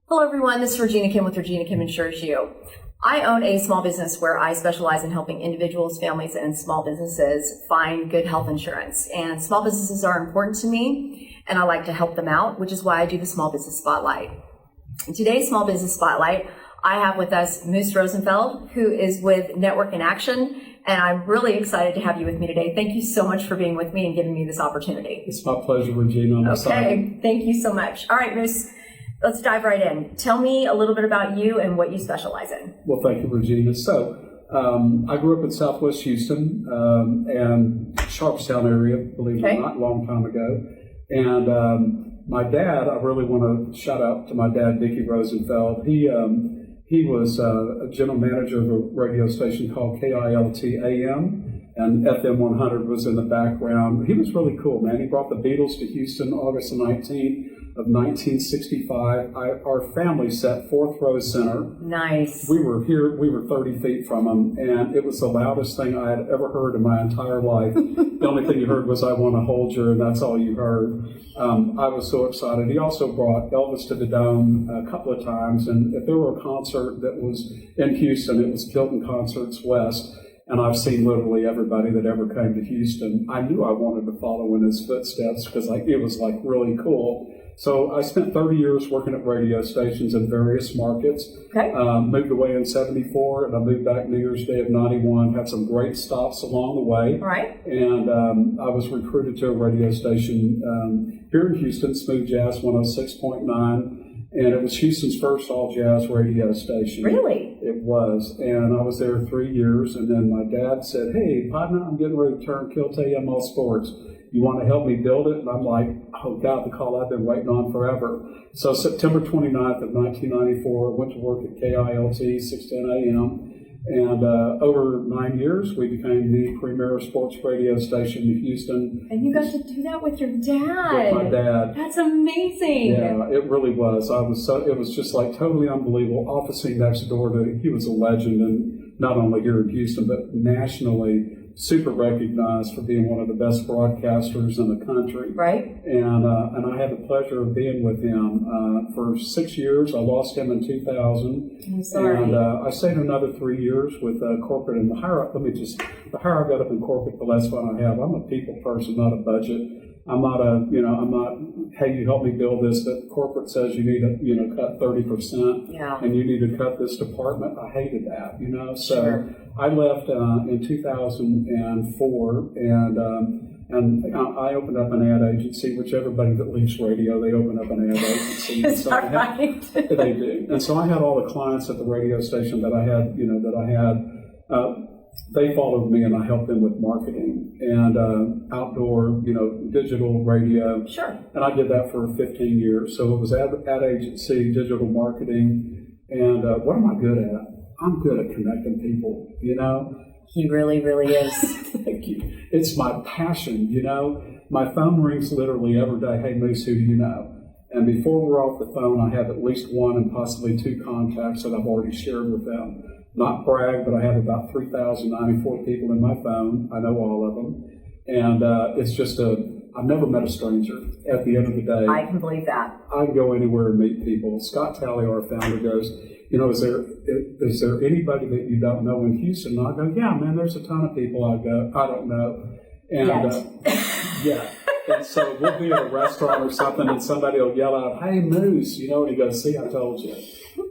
Hello everyone, this is Regina Kim with Regina Kim Insures You. I own a small business where I specialize in helping individuals, families, and small businesses find good health insurance. And small businesses are important to me, and I like to help them out, which is why I do the Small Business Spotlight. In today's Small Business Spotlight, I have with us Moose Rosenfeld, who is with Network in Action, and I'm really excited to have you with me today. Thank you so much for being with me and giving me this opportunity. It's my pleasure, Regina. Okay, thank you so much. All right, Moose. Let's dive right in. Tell me a little bit about you and what you specialize in. Well, thank you, Regina. So, I grew up in Southwest Houston and Sharpstown area, believe it or not, a long time ago. And my dad, I really want to shout out to my dad, Dickie Rosenfeld. He was a general manager of a radio station called KILT AM, and FM 100 was in the background. He was really cool, man. He brought the Beatles to Houston August the 19th. Of 1965. Our family sat fourth row center. Nice. We were 30 feet from him, and it was the loudest thing I had ever heard in my entire life. The only thing you heard was, "I want to hold you," and that's all you heard. I was so excited. He also brought Elvis to the Dome a couple of times, and if there were a concert that was in Houston, it was Hilton Concerts West. And I've seen literally everybody that ever came to Houston. I knew I wanted to follow in his footsteps because it was really cool. So I spent 30 years working at radio stations in various markets. Okay. Moved away in 74, and I moved back New Year's Day of 91. Had some great stops along the way. All right. And I was recruited to a radio station here in Houston, Smooth Jazz 106.9. And it was Houston's first all-jazz radio station. Really? It was. And I was there 3 years. And then my dad said, "Hey, partner, I'm getting ready to turn KILT AM All Sports. You want to help me build it?" And I'm like, "Oh, God, the call I've been waiting on forever." So September 29th of 1994, I went to work at KILT, 610 AM. And over 9 years, we became the premier sports radio station in Houston. And you got to do that with your dad. With my dad. That's amazing. Yeah, it really was. It was just totally unbelievable. Officing next door to, he was a legend, and not only here in Houston, but nationally, super recognized for being one of the best broadcasters in the country. Right. And I had the pleasure of being with him for 6 years. I lost him in 2000. I'm sorry. And I stayed another 3 years with corporate. And the higher I got up in corporate, the less fun I have. I'm a people person, not a budget. I'm not, "Hey, you help me build this," but corporate says you need to, cut 30%. Yeah. And you need to cut this department. I hated that, So Sure. I left in 2004, and I opened up an ad agency, which everybody that leaves radio, they open up an ad agency. Is that right? They do. And so I had all the clients at the radio station that I had, they followed me, and I helped them with marketing and outdoor, digital radio. Sure. And I did that for 15 years. So it was ad agency, digital marketing, and what am I good at? I'm good at connecting people, He really, really is. Thank you. It's my passion, My phone rings literally every day. "Hey, Moose, who do you know?" And before we're off the phone, I have at least one and possibly two contacts that I've already shared with them. Not brag, but I have about 3,094 people in my phone. I know all of them. And it's just I've never met a stranger at the end of the day. I can believe that. I can go anywhere and meet people. Scott Talley, our founder, goes, is there anybody that you don't know in Houston? And I go, "Yeah, man, there's a ton of people." I go, "I don't know." And yeah. And so we'll be at a restaurant or something, and somebody will yell out, "Hey, Moose," and he goes, "See, I told you."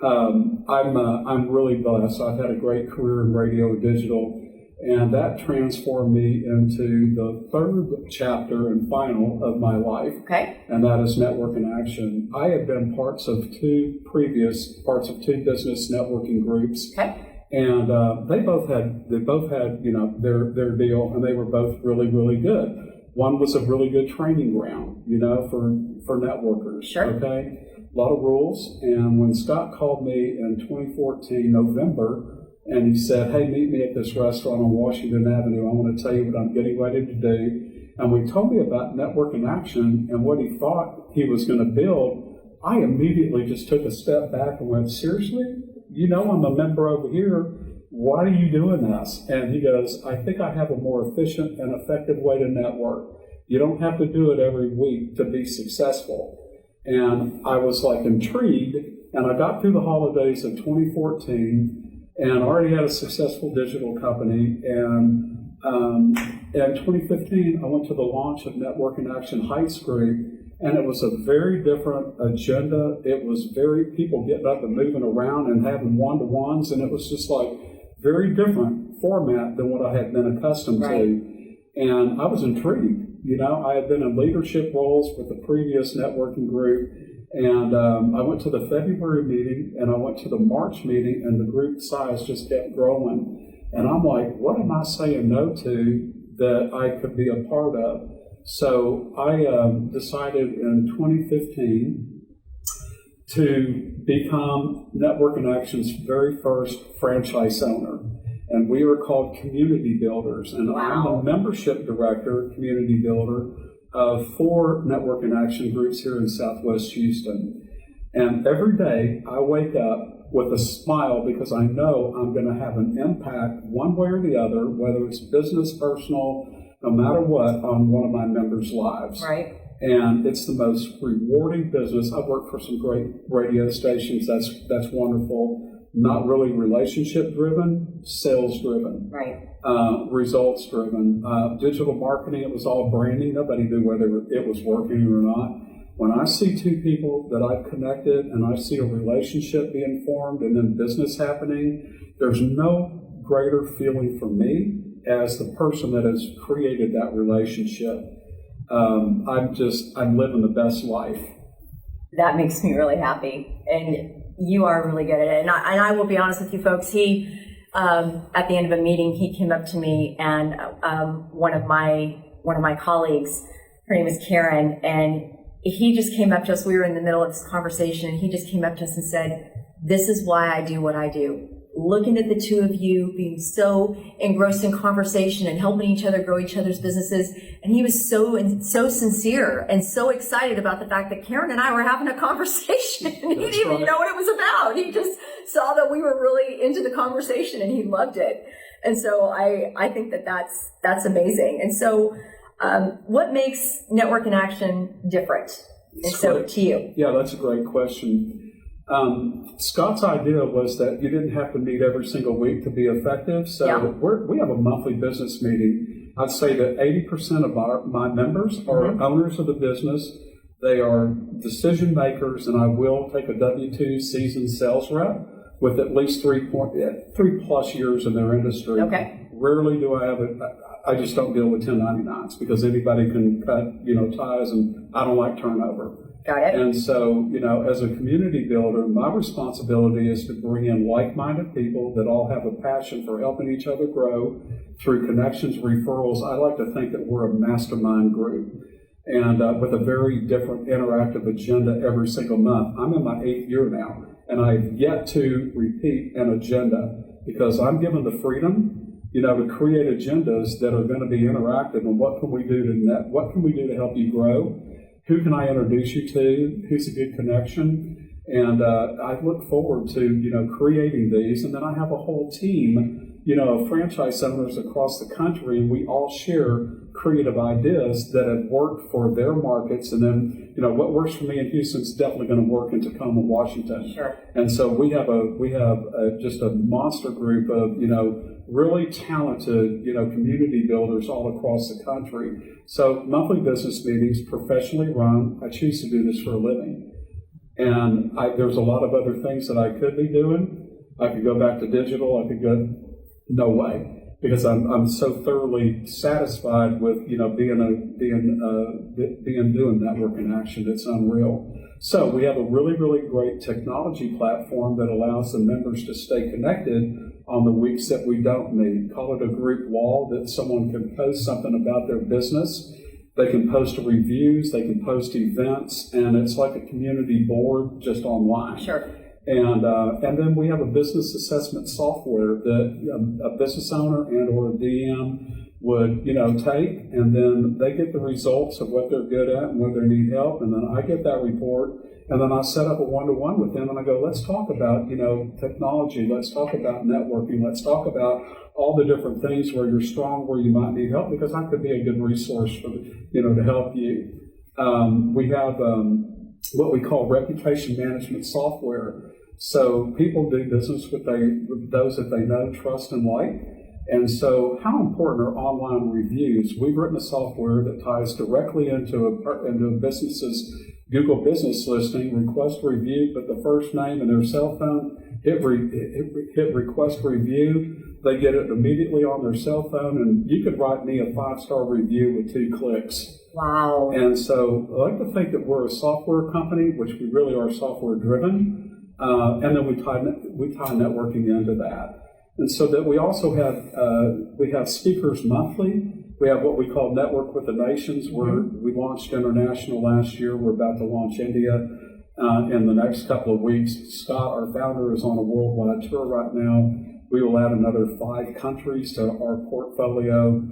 I'm really blessed. I've had a great career in radio and digital, and that transformed me into the third chapter and final of my life. Okay. And that is Network in Action. I had been parts of two business networking groups. Okay. And they both had their deal, and they were both really, really good. One was a really good training ground, for networkers. Sure. Okay. A lot of rules. And when Scott called me in 2014, November, and he said, "Hey, meet me at this restaurant on Washington Avenue. I want to tell you what I'm getting ready to do." And when he told me about Network in Action and what he thought he was going to build, I immediately just took a step back and went, "Seriously? I'm a member over here. Why are you doing this?" And he goes, "I think I have a more efficient and effective way to network. You don't have to do it every week to be successful." And I was intrigued, And I got through the holidays of 2014 and already had a successful digital company. And in 2015, I went to the launch of Network in Action Heights Group, and it was a very different agenda. It was very people getting up and moving around and having one-to-ones, and it was just like very different format than what I had been accustomed to. And I was intrigued. I had been in leadership roles with the previous networking group, and I went to the February meeting, and I went to the March meeting, and the group size just kept growing. And I'm like, what am I saying no to that I could be a part of? So I decided in 2015 to become Network in Action's very first franchise owner. And we were called Community Builders. And I'm the membership director, Community Builder, of 4 Network in Action groups here in Southwest Houston. And every day I wake up with a smile because I know I'm going to have an impact one way or the other, whether it's business, personal, no matter what, on one of my members' lives. Right. And it's the most rewarding business. I've worked for some great radio stations. That's wonderful. Not really relationship driven, sales driven. Right. Results driven. Digital marketing, it was all branding. Nobody knew whether it was working or not. When I see 2 people that I've connected and I see a relationship being formed and then business happening, there's no greater feeling for me as the person that has created that relationship. I'm living the best life. That makes me really happy. And you are really good at it. And I will be honest with you folks, he, at the end of a meeting, he came up to me and one of my colleagues, her name is Karen, and he just came up to us. We were in the middle of this conversation, and he just came up to us and said, "This is why I do what I do. Looking at the 2 of you being so engrossed in conversation and helping each other grow each other's businesses." And he was so sincere and so excited about the fact that Karen and I were having a conversation. He didn't even know what it was about. He just saw that we were really into the conversation and he loved it. And so I think that's amazing. And so what makes Network in Action different? And so to you. Yeah, that's a great question. Scott's idea was that you didn't have to meet every single week to be effective. So we have a monthly business meeting. I'd say that 80% of my members are owners of the business. They are decision makers, and I will take a W-2 seasoned sales rep with at least 3+ years in their industry. Okay. Rarely do I have it. I just don't deal with 1099s because anybody can cut, ties, and I don't like turnover. Got it. And so, as a community builder, my responsibility is to bring in like-minded people that all have a passion for helping each other grow through connections, referrals. I like to think that we're a mastermind group, and with a very different interactive agenda every single month. I'm in my 8th year now, and I've yet to repeat an agenda because I'm given the freedom to create agendas that are going to be interactive. And what can we do to help you grow? Who can I introduce you to? Who's a good connection? And I look forward to creating these. And then I have a whole team, of franchise owners across the country, and we all share creative ideas that have worked for their markets. And then what works for me in Houston is definitely going to work in Tacoma, Washington. Sure. And so we have just a monster group of really talented, community builders all across the country. So monthly business meetings, professionally run. I choose to do this for a living. And there's a lot of other things that I could be doing. I could go back to digital. I could go, no way. Because I'm so thoroughly satisfied with, doing Network in Action. It's unreal. So we have a really, really great technology platform that allows the members to stay connected on the weeks that we don't meet. Call it a group wall that someone can post something about their business. They can post reviews, they can post events, and it's like a community board just online. Sure. And then we have a business assessment software that a business owner and or a DM would, take, and then they get the results of what they're good at and where they need help, and then I get that report, and then I set up a one-to-one with them, and I go, let's talk about, technology, let's talk about networking, let's talk about all the different things where you're strong, where you might need help, because I could be a good resource for, to help you. We have what we call reputation management software. So people do business with those that they know, trust, and like. And so how important are online reviews? We've written a software that ties directly into a business's Google business listing, request review, put the first name and their cell phone, hit request review. They get it immediately on their cell phone, and you could write me a 5-star review with 2 clicks. Wow. And so I like to think that we're a software company, which we really are software driven, and then we tie networking into that. And so that we also have speakers monthly. We have what we call Network with the Nations, where we launched international last year. We're about to launch India in the next couple of weeks. Scott, our founder, is on a worldwide tour right now. We will add another 5 countries to our portfolio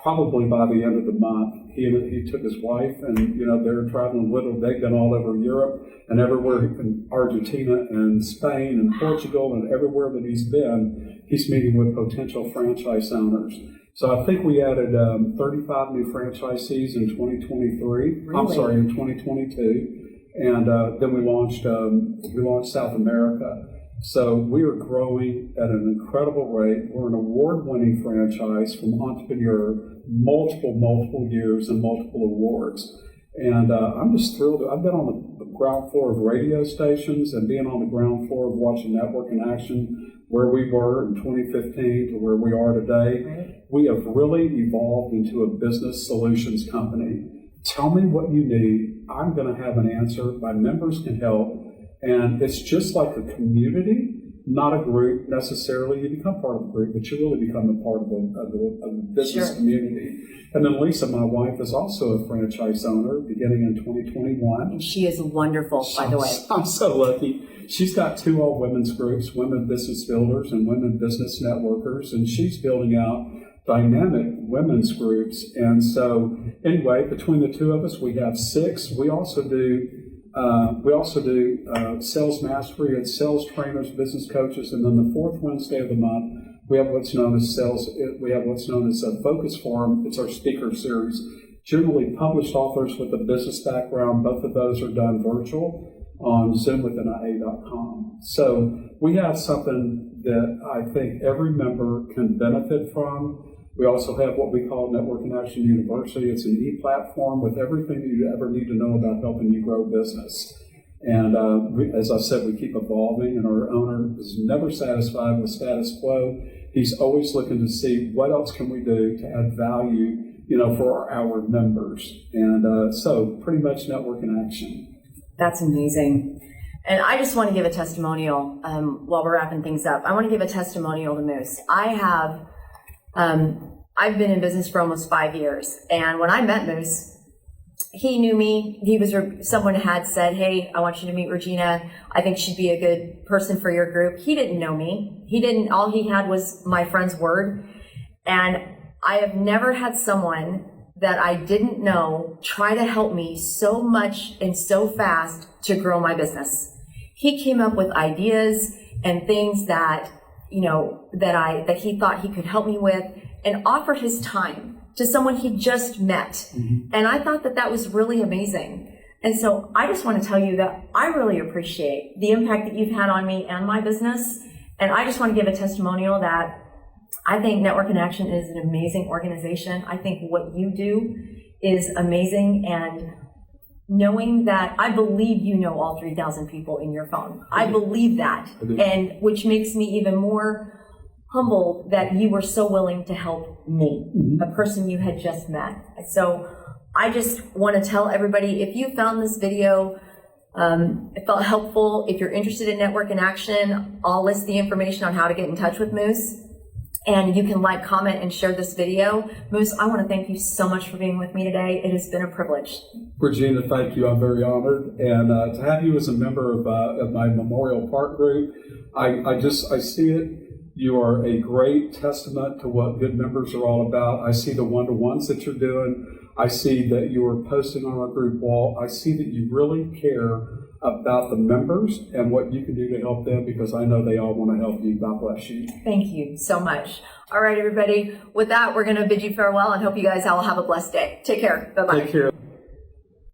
probably by the end of the month. He took his wife, and they're traveling with him. They've been all over Europe and everywhere, in Argentina and Spain and Portugal, and everywhere that he's been, he's meeting with potential franchise owners. So I think we added 35 new franchisees in 2023. Really? I'm sorry, in 2022, and then we launched South America. So we are growing at an incredible rate. We're an award-winning franchise from Entrepreneur, multiple years and multiple awards. And I'm just thrilled. I've been on the ground floor of radio stations and being on the ground floor of watching Network in Action, where we were in 2015 to where we are today. Right. We have really evolved into a business solutions company. Tell me what you need. I'm going to have an answer. My members can help. And it's just like a community, not a group necessarily. You become part of a group, but you really become a part of a business Sure. community. And then Lisa, my wife, is also a franchise owner beginning in 2021. And she is wonderful, by the way. I'm so lucky. She's got 2 all-women's groups, Women Business Builders and Women Business Networkers, and she's building out dynamic women's groups. And so anyway, between the 2 of us, we have 6. We also do sales mastery and sales trainers, business coaches, and then the 4th Wednesday of the month, we have what's known as a focus forum. It's our speaker series. Generally published authors with a business background. Both of those are done virtual on zoomwithania.com. So we have something that I think every member can benefit from. We also have what we call Network in Action University. It's an e-platform with everything that you ever need to know about helping you grow business. And as I said, we keep evolving, and our owner is never satisfied with status quo. He's always looking to see what else can we do to add value, for our members. And so pretty much Network in Action. That's amazing. And I just want to give a testimonial while we're wrapping things up. I want to give a testimonial to Moose. I've been in business for almost 5 years, and when I met Moose, he knew me. He was someone had said, "Hey, I want you to meet Regina. I think she'd be a good person for your group." He didn't know me. All he had was my friend's word. And I have never had someone that I didn't know try to help me so much and so fast to grow my business. He came up with ideas and things that he thought he could help me with, and offered his time to someone he just met. Mm-hmm. And I thought that was really amazing. And so I just want to tell you that I really appreciate the impact that you've had on me and my business. And I just want to give a testimonial that I think Network in Action is an amazing organization. I think what you do is amazing. And knowing that, I believe you know all 3,000 people in your phone. I believe that. And which makes me even more humbled that you were so willing to help me, a person you had just met. So I just want to tell everybody, if you found this video, it felt helpful, if you're interested in Network in Action, I'll list the information on how to get in touch with Moose. And you can like, comment, and share this video. Moose, I want to thank you so much for being with me today. It has been a privilege. Regina, thank you. I'm very honored. And to have you as a member of my Memorial Park group, I see it. You are a great testament to what good members are all about. I see the one-to-ones that you're doing. I see that you are posting on our group wall. I see that you really care about the members and what you can do to help them, because I know they all want to help you. God bless you. Thank you so much. All right, everybody. With that, we're going to bid you farewell and hope you guys all have a blessed day. Take care. Bye-bye. Take care.